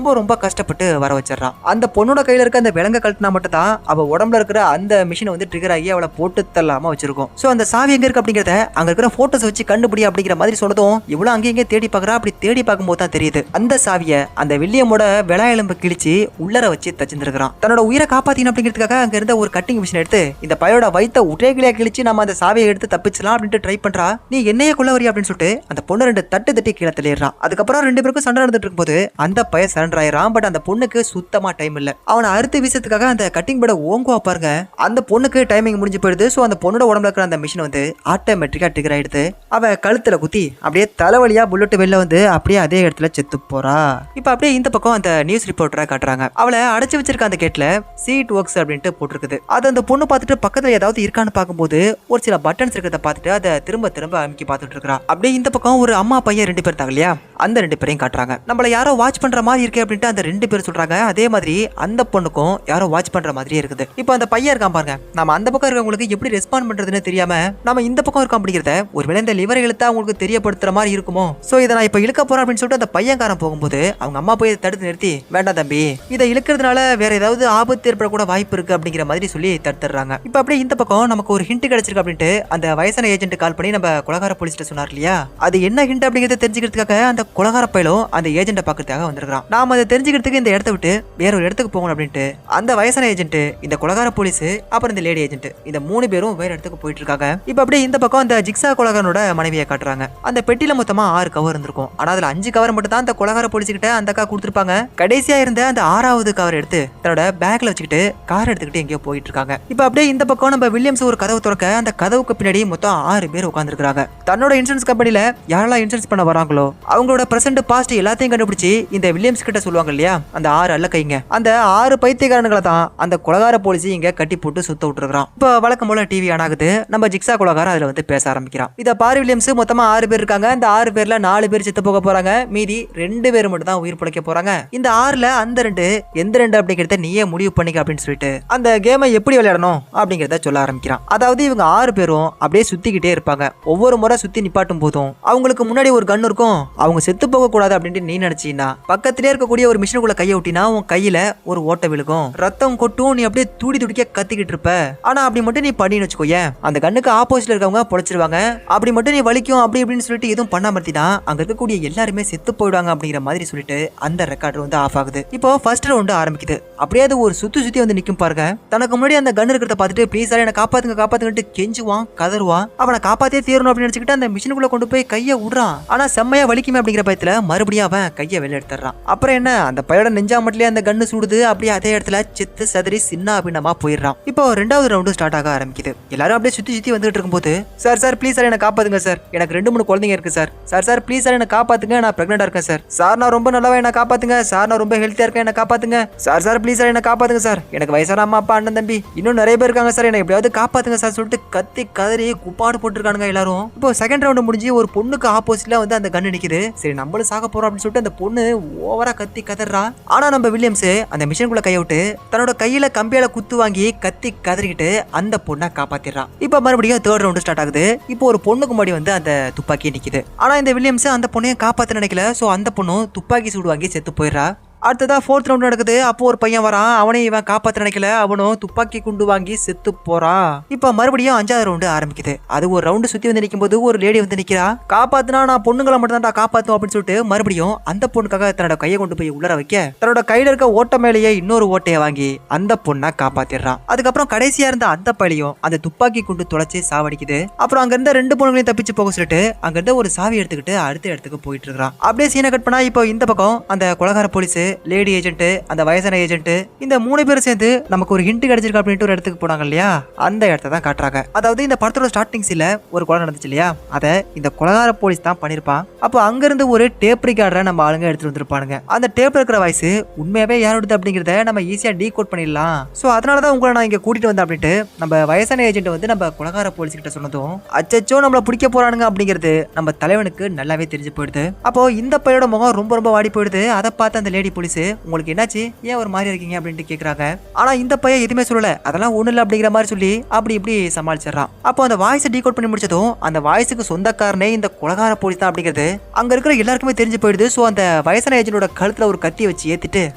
ரொம்ப கஷ்டப்பட்டு வர வச்சிடறான். அந்த பொண்ணோட கையில இருக்க அந்த விலங்க கழட்டினா மட்டும் தான் அவ உடம்புல இருக்கிற அந்த மிஷினை வந்து ட்ரிகர் ஆகி அவளை போட்டு தள்ளாம வச்சிருக்கும். ஸோ அந்த சாவி எங்க இருக்கு அப்படிங்கிறத அங்க இருக்கிற போட்டோஸ் வச்சு கண்டுபிடி அப்படிங்கிற மாதிரி சொன்னதும் இவ்வளவு அங்கேயே தேடி பார்க்கறா. அப்படி தேடி பார்க்கும்போது தான் தெரியுது அந்த சாவியை அந்த வில்லியமோட விளா எலும்பு கிழிச்சு உள்ளர வச்சு தச்சிருக்கிறான். தன்னோட உயிரை காப்பாத்தின அப்படிங்கிறதுக்காக அங்க இருந்த ஒரு கட்டிங் மிஷின் எடுத்து இந்த பையோட வயித்த உட்ரேகிலியா கிழிச்சு நம்ம அந்த சாவியை எடுத்து தப்பிச்சலாம் அப்படின்ட்டு ட்ரை பண்றா. நீ என்னையே கொல்ல வரி அப்படின்னு சொல்லிட்டு அந்த பொண்ணு 2 தட்டி கீழே தள்ளிடுறான். அதுக்கப்புறம் 2 பேருக்கும் சண்டை நடந்துட்டு இருக்கும்போது அந்த பையன் சரண்டர் ஆயிரான். பட் அந்த பொண்ணுக்கு சுத்தமா டைம் இல்ல. அவனை அறுத்து வீசத்துக்காக அந்த கட்டிங் பட ஓங்குவா பாருங்க, அந்த பொண்ணுக்கு டைமிங் முடிஞ்சு போயிடுது. ஸோ அந்த பொண்ணோட உடம்புல இருக்கிற அந்த மிஷின் வந்து ஆட்டோமேட்டிக்கா ட்ரிகர் ஆயிடுது. அவ கழுத்துல குத்தி அப்படியே தலைவலியா புல்லட் வெளில வந்து அப்படியே அதே இடத்துல செத்து போறா. இப்ப அப்படியே இந்த பக்கம் அந்த நியூஸ் ரிப்போர்ட்டரை காட்டுறாங்க. அவளை அடைச்சு வச்சிருக்க அந்த கேட்ல சீட் ஒர்க்ஸ் அப்படின்ட்டு போட்டிருக்குது. அது அந்த பொண்ணு பார்த்துட்டு பக்கத்துல ஏதாவது இருக்கான்னு பார்க்கும்போது ஒரு சில பட்டன்ஸ் இருக்கிறத பார்த்துட்டு அதை திரும்ப அமைக்கி பார்த்துட்டு இருக்கா. அப்படியே இந்த பக்கம் ஒரு அம்மா பையன் 2 பேர் தாங்க இல்லையா, அந்த 2 பேரையும் காட்டுறாங்க. நம்மள யாரோ வாட்ச் பண்ற மாதிரி இருக்கு அப்படின்ட்டு அந்த 2 பேர் சொல்றாங்க. அதே மாதிரி அந்த பொண்ணுக்கும் யாரோ வாட்ச் பண்ற மாதிரியே இருக்குது. இப்போ அந்த பையன் இருக்கான் பாருங்க, நம்ம அந்த பக்கம் இருக்கவங்களுக்கு எப்படி ரெஸ்பாண்ட் பண்றதுன்னு தெரியாம நம்ம இந்த பக்கம் இருக்கோம் அப்படிங்கிறத ஒருவேளை இந்த லிவர் இழுத்தா அவங்களுக்கு தெரியப்படுத்துற மாதிரி இருக்குமோ. சோ இதை நான் இப்ப இழுக்க போறேன் அப்படின்னு சொல்லிட்டு அந்த பையன்காரன் போகும்போது அவங்க அம்மா போய் தடுத்து நிறுத்தி வேண்டாம் தம்பி, இதை இழுக்கிறதுனால வேற ஏதாவது ஆபத்து ஏற்படக்கூட வாய்ப்பு இருக்கு அப்படிங்கிற மாதிரி சொல்லி தடுத்துறாங்க. இப்ப அப்படியே இந்த பக்கம் நமக்கு ஒரு ஹிண்ட் கிடைச்சிருக்கு அப்படின்ட்டு அந்த வயசான ஏஜென்ட் கால் பண்ணி நம்ம கொலைகார போலீஸ்ட்ட சொன்னார் இல்லையா, அது என்ன ஹிண்ட் அப்படிங்கறத தெரிஞ்சுக்கிறதுக்காக அந்த கொலகார பையலும் அந்த ஏஜென்ட்டை பார்க்கறதுக்காக வந்திருக்கான். நாம அதை தெரிஞ்சுக்கிறதுக்கு இந்த இடத்த விட்டு வேற ஒரு இடத்துக்கு போகணும் அப்படின்ட்டு அந்த வயசான ஏஜென்ட், இந்த கொலகார போலீஸ், அப்புறம் இந்த லேடி ஏஜென்ட், இந்த 3 பேரும் வேற இடத்துக்கு போயிட்டு இருக்காங்க. இப்ப அப்படியே இந்த பக்கம் அந்த ஜிக்ஸா கொலகாரனோட மனைவியை காட்டுறாங்க. அந்த பெட்டியில மொத்தமா 6 கவர் இருந்திருக்கும். ஆனா அதுல 5 கவர் மட்டும் தான் அந்த கொலகார போலீஸ் கிட்ட அந்த அக்கா கொடுத்துருப்பாங்க. கடைசியா இருந்த அந்த 6வது கவர் எடுத்து தன்னோட பேக்ல வச்சுக்கிட்டு கார் எடுத்துக்கிட்டு எங்கேயோ போயிட்டு இருக்காங்க. இப்ப அப்படியே இந்த பக்கம் நம்ம வில்லியம்ஸ் ஒரு கதவு திறக்க அந்த கதவுக்கு பின்னாடி மொத்தம் 6 பேர் உட்கார்ந்துருக்காங்க. தன்னோட இன்சூரன்ஸ் கம்பெனில யாரெல்லாம் இன்சூரன்ஸ் பண்ண வராங்களோ அவங்களோட பிரசன்ட் பாஸ்ட் எல்லாத்தையும் கண்டுபிடிச்சு இந்த வில்லியம்ஸ் கிட்ட சொல்லுவாங்க இல்லையா, அந்த 6 அல்ல கைங்க, அந்த 6 பைத்தியக்காரன்களை தான் அந்த கொலகார போலீஸ் இங்க கட்டி போட்டு சுத்த விட்டுருக்கான். இப்ப வழக்கம் போல டிவி ஆன் ஆகுது. நம்ம ஜிக்ஸா கொலகார அதுல வந்து பேச ஆரம்பிக்கிறான். இத பாரு வில்லியம்ஸ், மொத்தமா 6 பேர் இருக்காங்க. அந்த 6 பேர்ல 4 பேர் செத்து போக போறாங்க, மீதி 2 பேர் மட்டும் தான் உயிர் பிழைக்க போறாங்க. இந்த 6ல அந்த 2 எந்த 2 அப்படிங்கறத நீயே முடிவு பண்ணிக்க அப்படின்னு சொல்லிட்டு அந்த கேமை எப்படி விளையாடணும் அப்படிங்கறத சொல்ல ஆரம்பிக்கிறான். அதாவது இவங்க 6 பேரும் அப்படியே சுத்திக்கிட்டே இருப்பாங்க. ஒவ்வொரு முறை சுத்தி நிப்பாட்டும் போதும் அவங்களுக்கு முன்னாடி ஒரு கன் இருக்கும். அவங்க செத்து போக கூடாது அப்படின்னு நீ நினைச்சீங்கன்னா பக்கத்திலே இருக்கக்கூடிய ஒரு மிஷினுக்குள்ள கையை விட்டினா உன் கையில ஒரு ஓட்டை விழுகும், ரத்தம் கொட்டும், நீ அப்படியே துடி துடிக்க கத்திக்கிட்டு இருப்ப. ஆனா அப்படி மட்டும் நீ பண்ணின்னு வச்சுக்கோயேன், அந்த கண்ணுக்கு ஆப்போசிட்ல இருக்கவங்க பொழைச்சிருவாங்க. அப்படி மட்டும் நீ வலிக்கும் அப்படி இப்படின்னு சொல்லிட்டு எதுவும் பண்ணாம இருந்தீனா அங்க இருக்கக்கூடிய எல்லாருமே செத்து போயிடுவாங்க அப்படிங்கிற மாதிரி சொல்லிட்டு அந்த ரெக்கார்டர் வந்து ஆஃப் ஆகுது. இப்போ ஃபர்ஸ்ட் ரவுண்ட் ஆரம்பிக்குது. அப்படியே அது ஒரு சுத்தி வந்து நிக்கும் பாருங்க. தனக்கு முன்னாடி அந்த கன் இருக்கிறத பார்த்துட்டு ப்ளீஸ் சார் என்ன காப்பாத்துங்க காப்பாத்துங்கட்டு கெஞ்சுவான், கதறுவான். அவனை காப்பாத்தே தீரணும் அப்படின்னு நினைச்சுக்கிட்டு அந்த மிஷினுக்குள்ள கொண்டு போய் கையை விடுறான். ஆனா செம்மையா வலிக்குமே அப்படிங்கிற பயத்துல மறுபடியும் அவன் கையை வெளில எடுத்துறான். அப்புறம் என்ன, அந்த பையோட நெஞ்சா மட்டும் அந்த கண்ணு சுடுது. அப்படியே அதே இடத்துல செத்து சதறி சின்ன அபிநமா போயிடுறான். இப்போ 2வது ரவுண்டு ஸ்டார்ட் ஆக ஆரம்பிக்குது. எல்லாரும் அப்படியே சுத்தி வந்துட்டு இருக்கும்போது சார் ப்ளீஸ் சார் என்ன காப்பாத்துங்க சார், எனக்கு 2-3 குழந்தைங்க இருக்கு சார். சார் ப்ளீஸ் சார் என்ன காப்பாத்துங்க, நான் பிரெக்னெண்டா இருக்கேன் சார். சார் நான் ரொம்ப நல்லவா, என்ன காப்பாத்துங்க சார், நான் ரொம்ப ஹெல்த்தியா இருக்கேன், என்ன காப்பாத்துங்க சார் ப்ளீஸ் சார் என்ன காப்பாத்துங்க சார், எனக்கு வயசான அம்மா அப்பா அண்ணன் தம்பி இன்னும் நிறைய பேர் இருக்காங்க சார், என்ன எப்படியாவது காப்பாத்துங்க சார் சொல்லிட்டு கத்தி கதறி குப்பாடு போட்டுருக்கானுங்க எல்லாரும். இப்போ செகண்ட் ரவுண்டு முடிஞ்சு ஒரு பொண்ணுக்கு ஆப்போசிட்ல வந்து அந்த கன் நிக்குது. சரி நம்மளும் சாக போறோம் அப்படின்னு சொல்லிட்டு அந்த பொண்ணு ஓவரா கத்தி கதறா. ஆனா நம்ம வில்லியம்ஸ் அந்த மிஷினுக்குள்ள கையை விட்டு தன்னோட கையில கம்பியால குத்து வாங்கி கத்தி கதறிக்கிட்டு அந்த பொண்ணை காப்பாத்திடுறான். இப்ப மறுபடியும் 3rd ரவுண்டு ஸ்டார்ட் ஆகுது. இப்போ ஒரு பொண்ணுக்கு முன்னாடி வந்து அந்த துப்பாக்கி நிக்குது. ஆனா இந்த வில்லியம்ஸ் அந்த பொண்ணையும் காப்பாத்த நினைக்கல. சோ அந்த பொண்ணும் துப்பாக்கி சூடு வாங்கி செத்து போயிடுறா. அடுத்ததா 4th ரவுண்ட் நடக்குது. அப்போ ஒரு பையன் வரான். அவனையும் இவன் காப்பாத்த நினைக்கல. அவனும் துப்பாக்கி குண்டு வாங்கி செத்து போறான். இப்ப மறுபடியும் 5வது ரவுண்டு ஆரம்பிக்குது. அது ஒரு ரவுண்டு சுத்தி வந்து நிக்கும் போது ஒரு லேடி வந்து நிக்கிறா. காப்பாத்துனா நான் பொண்ணுங்களை மட்டும் தான் காப்பாத்தும் அப்படின்னு சொல்லிட்டு மறுபடியும் அந்த பொண்ணுக்காக தன்னோட கையை கொண்டு போய் உள்ளர வைக்க தன்னோட கையில இருக்க ஓட்ட மேலேயே இன்னொரு ஓட்டையை வாங்கி அந்த பொண்ணை காப்பாத்திடுறான். அதுக்கப்புறம் கடைசியா இருந்த அந்த பையனையும் அந்த துப்பாக்கி குண்டு துளைச்சு சாவடிக்குது. அப்புறம் அங்க இருந்த 2 பொண்ணுங்களையும் தப்பிச்சு போக சொல்லிட்டு அங்க இருந்த ஒரு சாவி எடுத்துக்கிட்டு அடுத்த இடத்துக்கு போயிட்டு இருக்கான். அப்படியே சீனை கட் பண்ணா இப்போ இந்த பக்கம் அந்த கொலகார போலீஸ், லேடி ஏஜென்ட், அந்த வயசான ஏஜென்ட், இந்த 3 பேரும் சேர்ந்து நமக்கு ஒரு ஹிண்ட் கிடைச்சிருக்கு அப்படின்ட்டு ஒரு இடத்துக்கு போனாங்க இல்லையா, அந்த இடத்தை தான் காட்டுறாங்க. அதாவது இந்த படத்தோட ஸ்டார்டிங் சீன்ல ஒரு கொலை நடந்துச்சு இல்லையா, அதை இந்த கொலகார போலீஸ் தான் பண்ணிருப்பான். அப்போ அங்க இருந்து ஒரு டேப் ரெக்கார்டரை நம்ம ஆளுங்க எடுத்துட்டு வந்திருப்பானுங்க. அந்த டேப்ல இருக்கிற வாய்ஸ் உண்மையாவே யாரோடது அப்படிங்கறத நம்ம ஈஸியா டீகோட் பண்ணிடலாம். சோ அதனாலதான் உங்களை நான் இங்க கூட்டிட்டு வந்தேன் அப்படின்ட்டு நம்ம வயசான ஏஜென்ட் வந்து நம்ம கொலகார போலீஸ் கிட்ட சொன்னதும் அச்சச்சோ நம்மள பிடிக்க போறானுங்க அப்படிங்கிறது நம்ம தலைவனுக்கு நல்லாவே தெரிஞ்சு போயிடுது. அப்போ இந்த பையோட முகம் ரொம்ப வாடி போயிடுது. அதை பார்த்து அந்த லேடி போலீஸ் உங்களுக்கு என்னாச்சு, ஏன் ஒரு மாதிரி இருக்கீங்க அப்படின்ட்டு கேக்குறாங்க. ஆனா இந்த பையன் எதுவுமே சொல்லல, அதெல்லாம் ஒண்ணு இல்ல அப்படிங்கிற மாதிரி சொல்லி அப்படி இப்படி சமாளிச்சிடறான். அப்போ அந்த வாய்ஸ் டீகோட் பண்ணி முடிச்சதும் அந்த வாய்ஸுக்கு சொந்தக்காரனே இந்த கொலகார போலீஸ் தான் அப்படிங்கிறது அங்க இருக்கிற எல்லாருக்குமே தெரிஞ்சு போயிடுது. சோ அந்த வயசான ஏஜென்டோட கழுத்துல ஒரு கத்தி வச்சு ஏத்திட்டு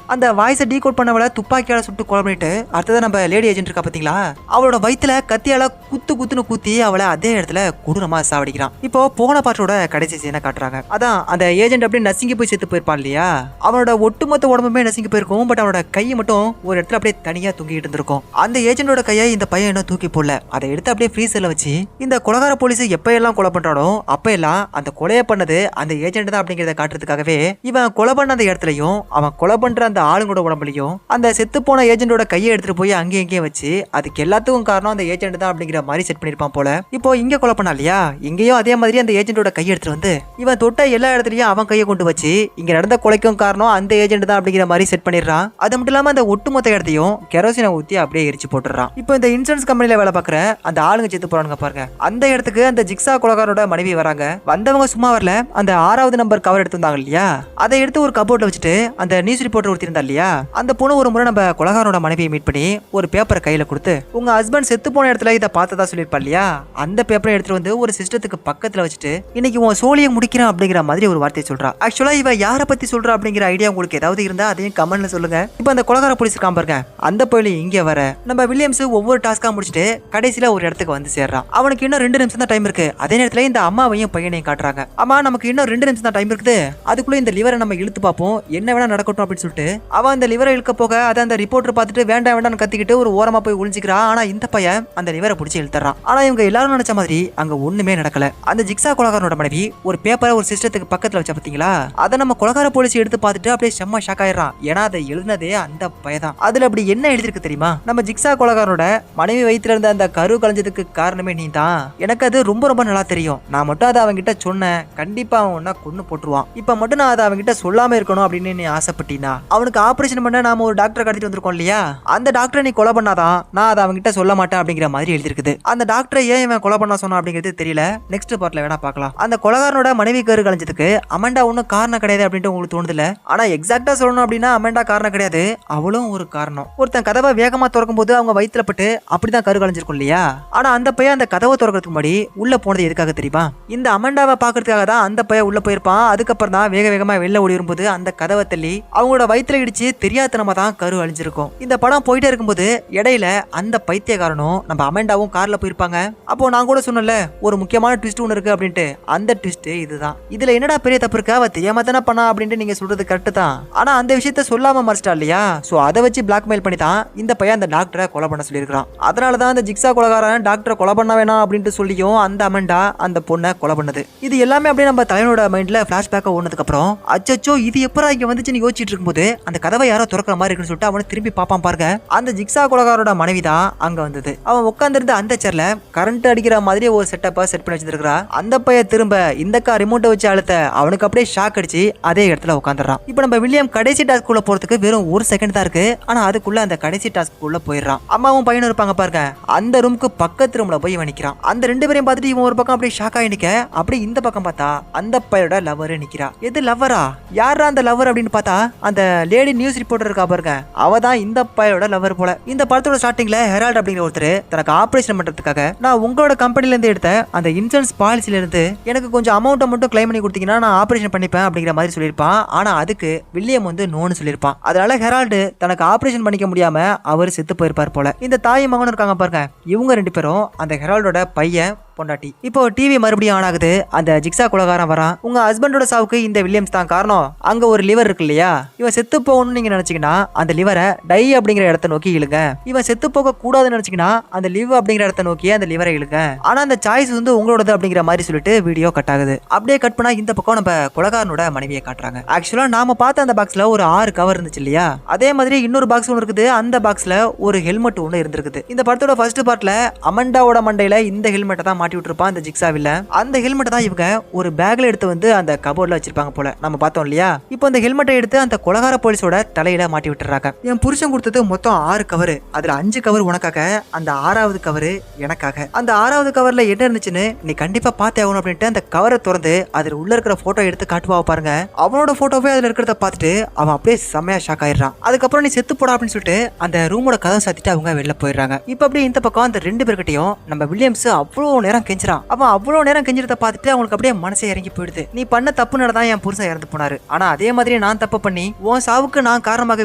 அந்த வாய்ஸை டீகோட் பண்ணவள துப்பாக்கியால சுட்டு கொலை பண்ணிட்டு அடுத்ததான் நம்ம லேடி ஏஜென்ட் இருக்கா பாத்தீங்களா, அவளோட வயித்துல கத்தியால குத்துன்னு குத்தி அவளை அதே இடத்துல கொடூரமா சாவடிக்கிறான். இப்போ போன பாட்டோட கடைசி சீனை காட்டுறாங்க. அதான் அந்த ஏஜென்ட் அப்படியே நசுங்கி போய் செத்து போயிருப்பான் இல்லையா, அவனோட ஒட்டுமொத்த உடம்புமே நசுங்கி போயிருக்கும். பட் அவனோட கையை மட்டும் ஒரு இடத்துல அப்படியே தனியா தூங்கிட்டு இருந்திருக்கும். அந்த ஏஜென்டோட கையை இந்த பையன் இன்னும் தூக்கி போடல. அதை எடுத்து அப்படியே ஃப்ரீசர்ல வச்சு இந்த கொலகார போலீஸ் எப்ப எல்லாம் கொலை பண்றானோ அப்ப எல்லாம் அந்த கொலையை பண்ணது அந்த ஏஜென்ட் தான் அப்படிங்கறத காட்டுறதுக்காகவே இவன் கொலை பண்ண அந்த இடத்துலயும் அவன் கொலை பண்ற அந்த ஆளுங்களோட உடம்புலயும் அந்த செத்து போன ஏஜென்டோட கையை எடுத்துட்டு போய் அங்கேயும் வச்சு அதுக்கு எல்லாத்துக்கும் காரணம் அந்த ஏஜென்ட் தான் அப்படிங்கிற மாதிரி செட் பண்ணிருப்பான் போல. இப்போ இங்க கொலை பண்ணா இல்லையா, இங்கேயும் அதே மாதிரி அந்த ஏஜென்டோட கையை எடுத்துட்டு வந்து இவன் தொட்ட எல்லா இடத்துலயும் அவன் கையை கொண்டு வச்சு இங்க நடந்த கொலைக்கும் காரணம் அந்த ஏஜென்ட் தான் அப்படிங்கிற மாதிரி செட் பண்ணிடுறான். அது மட்டும் இல்லாம அந்த ஒட்டுமொத்த இடத்தையும் கெரோசினை ஊத்தி அப்படியே எரிச்சு போட்டுறான். இப்போ இந்த இன்சூரன்ஸ் கம்பெனில வேலை பார்க்குற அந்த ஆளுங்க செத்து போறானுங்க பாருங்க, அந்த இடத்துக்கு அந்த ஜிக்ஸா கொலகாரோட மனைவி வராங்க. வந்தவங்க சும்மா வரல, அந்த 6வது நம்பர் கவர் எடுத்து வந்தாங்க இல்லையா, அதை எடுத்து ஒரு கபோர்ட்ல வச்சுட்டு அந்த நியூஸ் ரிப்போர்ட்டர் ஒருத்தி இருந்தா இல்லையா, அந்த பொண்ணு ஒரு முறை நம்ம கொலகாரோட மனைவியை மீட் பண்ணி ஒரு பேப்பரை கையில கொடுத்து உங்க ஹஸ்பண்ட் செத்து போன இடத்துல இதை பார்த்ததா சொல்லியிருப்பா இல்லையா, அந்த பேப்பரை எடுத்துட்டு வந்து ஒரு சிஸ்டத்துக்கு பக்கத்துல வச்சுட்டு இன்னைக்கு உன் சோழியை முடிக்கிறான் அப்படிங்கிற மாதிரி ஒரு வார்த்தையை சொல்றா. ஆக்சுவலா இவ யாரை பத்தி சொல்றா அப்படிங்கிற ஐடியா உங்களுக்கு ஏதாவது யாருக்காவது இருந்தா அதையும் கமெண்ட்ல சொல்லுங்க. இப்போ அந்த கொலகார போலீஸ் இருக்கான் பாருங்க, அந்த போயில இங்க வர நம்ம வில்லியம்ஸ் ஒவ்வொரு டாஸ்கா முடிச்சுட்டு கடைசியில ஒரு இடத்துக்கு வந்து சேர்றான். அவனுக்கு இன்னும் 2 நிமிஷம் தான் டைம் இருக்கு. அதே நேரத்துல இந்த அம்மாவையும் பையனையும் காட்டுறாங்க. அம்மா நமக்கு இன்னும் 2 நிமிஷம் தான் டைம் இருக்குது, அதுக்குள்ள இந்த லிவரை நம்ம இழுத்து பார்ப்போம், என்ன வேணா நடக்கட்டும் அப்படின்னு சொல்லிட்டு அவன் அந்த லிவரை இழுக்க போக அதை அந்த ரிப்போர்ட்டர் பார்த்துட்டு வேண்டாம் வேண்டாம்னு கத்திக்கிட்டு ஒரு ஓரமா போய் ஒளிஞ்சிக்கிறான். ஆனா இந்த பையன் அந்த லிவரை பிடிச்சி இழுத்துறான். ஆனா இவங்க எல்லாரும் நினைச்ச மாதிரி அங்க ஒண்ணுமே நடக்கல. அந்த ஜிக்ஸா கொலகாரனோட மனைவி ஒரு பேப்பரை ஒரு சிஸ்டத்துக்கு பக்கத்துல வச்ச பாத்தீங்களா, அதை நம்ம கொலகார போலீஸ் எடுத்து பார்த்துட்டு அப்படியே செம்ம ஷாக் ஆயிடுறான். ஏன்னா அதை எழுதினதே அந்த பையன். அதுல அப்படி என்ன எழுதிருக்கு தெரியுமா, நம்ம ஜிக்ஸா கொலகாரனோட மனைவி வயிற்றுல இருந்த அந்த கரு கலைஞ்சதுக்கு காரணமே நீ தான், எனக்கு அது ரொம்ப ரொம்ப நல்லா தெரியும், நான் மட்டும் அதை அவன்கிட்ட சொன்னேன், கண்டிப்பா அவன் ஒன்னா கொன்னு போட்டுருவான், இப்ப மட்டும் நான் அதை அவன்கிட்ட சொல்லாம இருக்கணும் அப்படின்னு நீ ஆசைப்பட்டீனா, அவனுக்கு ஆபரேஷன் பண்ண நாம ஒரு டாக்டரை கடத்திட்டு வந்திருக்கோம் இல்லையா, அந்த டாக்டரை நீ கொலை பண்ணாதான் நான் அதை அவன்கிட்ட சொல்ல மாட்டேன் அப்படிங்கிற மாதிரி எழுதிருக்குது. அந்த டாக்டரை ஏன் இவன் கொலை பண்ண சொன்னா அப்படிங்கிறது தெரியல. நெக்ஸ்ட் பார்ட்ல வேணா பார்க்கலாம். அந்த கொலகாரனோட மனைவி கரு கலைஞ்சதுக்கு அமெண்டா ஒன்னும் காரணம் கிடையாது அப்படின்ட்டு உங்களுக்கு தோணுதுல. ஆனா எக்ஸாக்டா சொல்லணும் அப்படின்னா அமெண்டா காரணம் கிடையாது, அவளும் ஒரு காரணம். ஒருத்தன் கதவை வேகமா திறக்கும் போது அவங்க வயிற்றுல பட்டு அப்படிதான் கரு கலைஞ்சிருக்கும் இல்லையா. ஆனா அந்த பையன் அந்த கதவை திறக்கிறதுக்கு முன்னாடி உள்ள போனது எதுக்காக தெரியுமா, இந்த அமெண்டாவை பாக்குறதுக்காக தான் அந்த பையன் உள்ள போயிருப்பான். அதுக்கப்புறம் தான் வேக வேகமா வெளில ஓடி வரும்போது அந்த கதவை தள்ளி அவங்களோட வயிற்றுல இடிச்சு தெரியாதனமா தான் கரு அழிஞ்சிருக்கும். இந்த படம் போயிட்டே இருக்கும்போது இடையில அந்த பைத்தியக்காரனும் நம்ம அமெண்டாவும் கார்ல போயிருப்பாங்க. அப்போ நான் கூட சொன்னல ஒரு முக்கியமான ட்விஸ்ட் ஒன்று இருக்கு அப்படின்ட்டு, அந்த ட்விஸ்ட் இதுதான். இதுல என்னடா பெரிய தப்பு இருக்கு, அவ தெரியாம தானே பண்ணா அப்படின்ட்டு நீங்க சொல்றது கரெக்ட் தான். ஆனா அந்த விஷயத்த சொல்லாம மறைச்சிட்டா இல்லையா, சோ அதை வச்சு பிளாக்மெயில் பண்ணி தான் இந்த பையன் அந்த டாக்டரை கொலை பண்ண சொல்லியிருக்கான். அதனாலதான் அந்த ஜிக்ஸா கொலைகாரன் டாக்டரை கொலை பண்ண வேணாம் அப்படின்ட்டு சொல்லியும் அந்த அமெண்டா அந்த பொண்ணை கொலை பண்ணது. இது எல்லாமே அப்படியே நம்ம தலைவனோட மைண்ட்ல பிளாஷ்பேக்கா ஓடுனதுக்கு அப்புறம் அச்சோ இது எப்பரா இங்க வந்துச்சுன்னு யோசிச்சுட்டு இருக்கும்போது அந்த கதவை யாரோ திறக்கிற மாதிரி இருக்குன்னு சொல்லிட்டு அவனை திரும்பி பாப்பான் பாருங்க. அந்த ஜிக்ஸா கொலைகாரோட மனைவி தான் அங்க வந்தது. அவன் உட்கார்ந்திருந்த அந்த சேர்ல கரண்ட் அடிக்கிற மாதிரி ஒரு செட்டப்ப செட் பண்ணி வச்சிருக்கா. அந்த பையன் திரும்ப இந்த கார் ரிமோட்டை வச்சு அழுத்த அவனுக்கு அப்படியே ஷாக் அடிச்சு அதே இடத்துல உட்காந்துறான். இப்போ நம்ம வில்லியம் கடைசி டாஸ்க் உள்ள போறதுக்கு வெறும் 1 செகண்ட் தான் இருக்கு. ஆனா அதுக்குள்ள அந்த கடைசி டாஸ்க் உள்ள போயிடுறான். அம்மாவும் பையனும் இருப்பாங்க பாருங்க, அந்த ரூமுக்கு பக்கத்து ரூம்ல போய் இவன் நிக்கிறான். அந்த 2 பேரையும் பார்த்துட்டு இவன் ஒரு பக்கம் அப்படியே ஷாக் ஆகி நிக்க, அப்படியே இந்த பக்கம் பார்த்தா அந்த பையனோட லவர் நிக்கிறா. எது லவ்வரா, யாரா அந்த லவர் அப்படின்னு பார்த்தா அந்த லேடி நியூஸ் ரிப்போர்ட்டர் இருக்கா பாருங்க, அவ தான் இந்த பையனோட லவர் போல. இந்த படத்தோட ஸ்டார்டிங்ல ஹெரால்ட் அப்படிங்கிற ஒருத்தர் தனக்கு ஆபரேஷன் பண்றதுக்காக நான் உங்களோட கம்பெனில இருந்து எடுத்த அந்த இன்சூரன்ஸ் பாலிசில இருந்து எனக்கு கொஞ்சம் அமௌண்ட்டை மட்டும் கிளைம் பண்ணி கொடுத்தீங்கன்னா நான் ஆபரேஷன் பண்ணிப்பேன் அப்படிங்கிற மாதிரி சொல்லியிருப்பான். ஆனா அதுக்கு வில்லியம் வந்து நோன்னு சொல்லியிருப்பான். அதனால ஹெரால்டு தனக்கு ஆபரேஷன் பண்ணிக்க முடியாம அவர் செத்து போயிருப்பார் போல. இந்த தாய் மகனும் இருக்காங்க பாருங்க, இவங்க 2 பேரும் அந்த ஹெரால்டோட பையன் பொண்டாட்டி. இப்போ டிவி மறுபடியும் ஆன் ஆகுது. அந்த ஜிக்ஸா கொலகாரன் வரான். உங்க ஹஸ்பண்டோட சாவுக்கு இந்த வில்லியம்ஸ் தான் காரணம், அங்க ஒரு லிவர் இருக்கு இல்லையா, இவன் செத்து போகணும்னு நீங்க நினைச்சீங்கன்னா அந்த லிவரை டை அப்படிங்கிற இடத்த நோக்கி இழுங்க, இவன் செத்து போக கூடாதுன்னு நினைச்சீங்கன்னா அந்த லிவ் அப்படிங்கிற இடத்த நோக்கி அந்த லிவரை இழுங்க, ஆனா அந்த சாய்ஸ் வந்து உங்களோடது அப்படிங்கிற மாதிரி சொல்லிட்டு வீடியோ கட் ஆகுது. அப்படியே கட் பண்ணா இந்த பக்கம் நம்ம கொலகாரனோட மனைவியை காட்டுறாங்க. ஆக்சுவலா நாம பார்த்த அந்த பாக்ஸ்ல ஒரு 6 கவர் இருந்துச்சு இல்லையா, அதே மாதிரி இன்னொரு பாக்ஸ் ஒன்று இருக்குது. அந்த பாக்ஸ்ல ஒரு ஹெல்மெட் ஒன்று இருந்திருக்குது. இந்த படத்தோட ஃபர்ஸ்ட் பார்ட்ல அமெண்டாவோட மண்டையில இந்த ஹெல்மெட்டை தான் மாட்டி விட்டுருப்பான் அந்த ஜிக்ஸாவில. அந்த ஹெல்மெட்டை தான் இவங்க ஒரு பேக்ல எடுத்து வந்து அந்த கபோர்ட்ல வச்சிருப்பாங்க போல, நம்ம பார்த்தோம் இல்லையா. இப்போ அந்த ஹெல்மெட்டை எடுத்து அந்த கொலகார போலீஸோட தலையில மாட்டி விட்டுறாங்க. என் புருஷன் கொடுத்தது மொத்தம் 6 கவர், அதுல 5 கவர் உனக்காக, அந்த 6வது கவர் எனக்காக. அந்த 6வது கவர்ல என்ன இருந்துச்சுன்னு நீ கண்டிப்பா பார்த்தே ஆகணும் அப்படின்ட்டு அந்த கவரை திறந்து அதுல உள்ள இருக்கிற போட்டோ எடுத்து காட்டுவா பாருங்க. அவனோட போட்டோவே அதுல இருக்கிறத பார்த்துட்டு அவன் அப்படியே செம்மையா ஷாக் ஆயிடுறான். அதுக்கப்புறம் நீ செத்து போடா அப்படின்னு சொல்லிட்டு அந்த ரூமோட கதவை சாத்திட்டு அவங்க வெளில போயிடுறாங்க. இப்ப அப்படியே இந்த பக்கம் அந்த 2 பேர்கிட்டையும் நம்ம வில்லியம்ஸ் அவ்வளவு நேரம் கெஞ்சிரான். அவன் அவ்வளவு நேரம் கெஞ்சிரத பார்த்துட்டு அவங்களுக்கு அப்படியே மனசே இறங்கி போயிடுது. நீ பண்ண தப்புனாலதான் என் புருஷன் இறந்து போனாரு, ஆனா அதே மாதிரி நான் தப்பு பண்ணி உன் சாவுக்கு நான் காரணமாக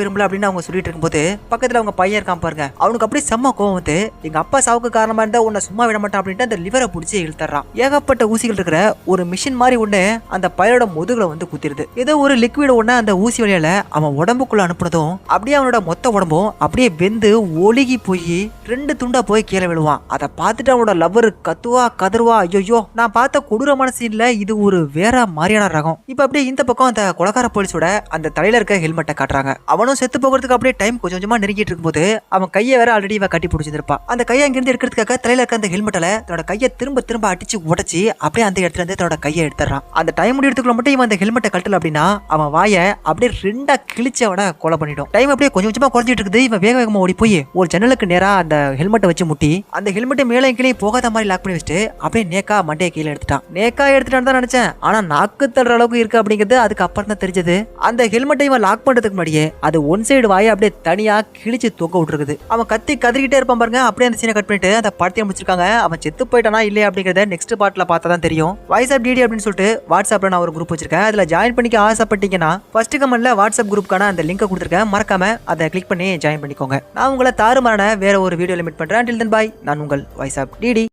விரும்பல அப்படின்னு அவங்க சொல்லிட்டு இருக்கும்போது பக்கத்துல அவங்க பையன் இருக்கான் பாருங்க, அவனுக்கு அப்படியே செம்ம கோவம் வந்து எங்க அப்பா சாவுக்கு காரணமா இருந்தா உன்னை சும்மா விட மாட்டான் அப்படின்ட்டு அந்த லிவரை பிடிச்சி இழுத்துறான். ஏகப்பட்ட ஊசிகள் இருக்கிற ஒரு மிஷின் மாதிரி ஒண்ணு அந்த பையனோட முதுகுல வந்து குத்திருது. ஏதோ ஒரு லிக்விட் ஒண்ணு அந்த ஊசி வழியால அவன் உடம்புக்குள்ள அனுப்புனதும் அப்படியே அவனோட மொத்த உடம்பும் அப்படியே வெந்து ஒழுகி போய் 2 துண்டா போய் கீழே விழுவான். அதை பார்த்துட்டு அவனோட லவ்வர் கத்துவா கதறுவா, ஐயோ நான் பார்த்த கொடூரமான சீன்ல இது ஒரு வேற மாதிரியான ரகம். இப்ப அப்படியே இந்த பக்கம் அந்த கொலகார போலீஸோட அந்த தலையில இருக்க ஹெல்மெட்டை காட்டுறாங்க. அவனும் செத்து போகிறதுக்கு அப்படியே டைம் கொஞ்சம் கொஞ்சமா நெருங்கிட்டு இருக்கும்போது அவன் கையை வேற ஆல்ரெடி இவ கட்டி பிடிச்சிருப்பான். அந்த கையை அங்கிருந்து எடுக்கிறதுக்காக தலையில இருக்க அந்த ஹெல்மெட்ல தன்னோட கையை திரும்ப திரும்ப அடிச்சு உடச்சி அப்படியே அந்த இடத்துல இருந்து தன்னோட கையை எடுத்துறான். அந்த டைம் முடியறதுக்குள்ள மட்டும் இவன் அந்த ஹெல்மெட்டை கட்டல அப்படின்னா அவன் வாயை அப்படியே 2ஆ கிழிச்சு அவனை கொலை பண்ணிடும். டைம் அப்படியே கொஞ்சம் கொஞ்சமா குறைஞ்சிட்டு இருக்குது. இவன் வேக வேகமா ஓடி போய் ஒரு ஜன்னலுக்கு நேரா அந்த ஹெல்மெட்டை வச்சு முட்டி அந்த ஹெல்மெட்டை மேலே கீழே போகாத மாதிரி லாக் பண்ணி வச்சுட்டு வச்சுட்டு அப்படியே நேக்கா மண்டையை கீழே எடுத்துட்டான். நேக்கா எடுத்துட்டான்னு தான் நினைச்சேன், ஆனா நாக்கு தள்ளுற அளவுக்கு இருக்கு அப்படிங்கிறது அதுக்கு அப்புறம் தான் தெரிஞ்சது. அந்த ஹெல்மெட்டை இவன் லாக் பண்றதுக்கு முன்னாடியே அது ஒன் சைடு வாயை அப்படியே தனியா கிழிச்சு தூக்க விட்டுருக்குது. அவன் கத்தி கதறிக்கிட்டே இருப்பான் பாருங்க. அப்படியே அந்த சீனை கட் பண்ணிட்டு அந்த படத்தையும் முடிச்சிருக்காங்க. அவன் செத்து போயிட்டானா இல்லையா அப்படிங்கறத நெக்ஸ்ட் பார்ட்ல பார்த்தா தான் தெரியும். வாட்ஸ்அப் டிடி அப்படின்னு சொல்லிட்டு வாட்ஸ்அப்ல நான் ஒரு குரூப் வச்சிருக்கேன். அதுல ஜாயின் பண்ணிக்க ஆசைப்பட்டீங்கன்னா ஃபர்ஸ்ட் கமெண்ட்ல வாட்ஸ்அப் குரூப்க்கான அந்த லிங்கை கொடுத்துருக்கேன். மறக்காம அதை கிளிக் பண்ணி ஜாயின் பண்ணிக்கோங்க. நான் உங்களை தாறுமாறான வேற ஒரு வீடியோல மீட் பண்றேன். Until then bye. நான் உங்கள் வாட்ஸ்அப் டிடி.